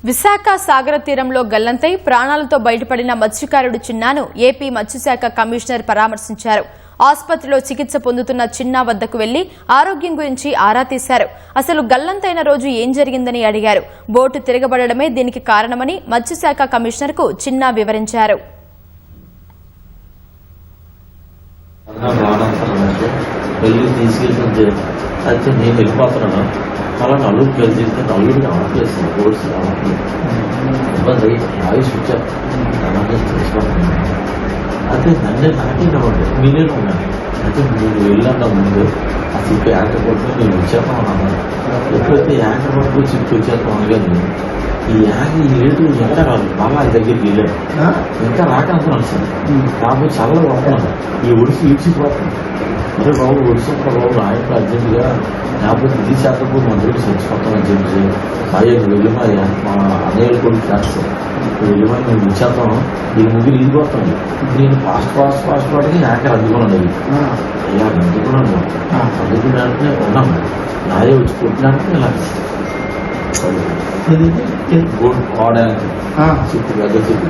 విశాఖ సాగర తీరంలో గల్లంతై ప్రాణాలతో బయటపడిన మత్స్యకారుడు చిన్నాను ఏపీ మత్స్యశాఖ కమిషనర్ పరామర్శించారు. ఆసుపత్రిలో చికిత్స పొందుతున్న చిన్నా వద్దకు వెళ్లి ఆరోగ్యం గురించి ఆరా తీశారు. అసలు గల్లంతైన రోజు ఏం జరిగిందని అడిగారు. బోటు తిరగబడమే దీనికి కారణమని మత్స్యశాఖ కమిషనర్ కు చిన్నా వివరించారు. అయితే నేను వెళ్ళిపోతున్నాను అలా నలుగురికి వెళ్తే నలుగురికి రావట్లేదు కోర్సు రావట్లేదు ఇబ్బంది ఆయుష్ వచ్చారు అయితే నన్నే నాకే కావాలి మీరే ఉన్నాను. అయితే మీరు వెళ్ళాక ముందు ఆ చిప్పు యాంకర్ పట్టుకుని నేను వచ్చాను అన్నాను. ఎప్పుడైతే యాంకర్ పట్టుకుని చిప్పు వచ్చాక అనగానే ఈ ఏటు ఎక్కడ రాదు బాగా దగ్గరికి వెళ్ళాను. ఇంకా రాకంటున్నాను సార్ కాబట్టి చాలా వస్తున్నాను ఈ ఒడిసి ఈడ్చిపోతాను. అరే బాబు ఒడిసినప్పుడు బాబు ఆయనకు అర్జెంటుగా లేకపోతే ఇది చేతకు మందులకు చచ్చిపోతామని చెప్పి ఆయన వెళ్ళిమాయ మా అన్నయ్య కూడా చేస్తాం వెళ్ళిమాయ మేము ఇచ్చేస్తాం దీని ముగ్గురు ఇదిపోతాం. నేను ఫాస్ట్ వాటికి యాంకర్ అందుకున్నాను. ఇలా అందుకున్నాను అందుకున్నానంటే ఉన్నాను నాదే వచ్చి కొట్టినానికి ఇలా ఆడానికి చెప్పు పెద్ద చెప్పు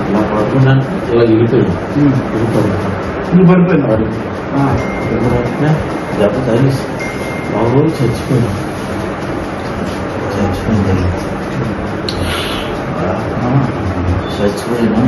ఇలా పడుకున్నాను ఇలా వెళ్ళిపోయాను పడిపోయాను దెబ్బ తగిలిసి బాబు చచ్చిపోయింది చచ్చిపోయినా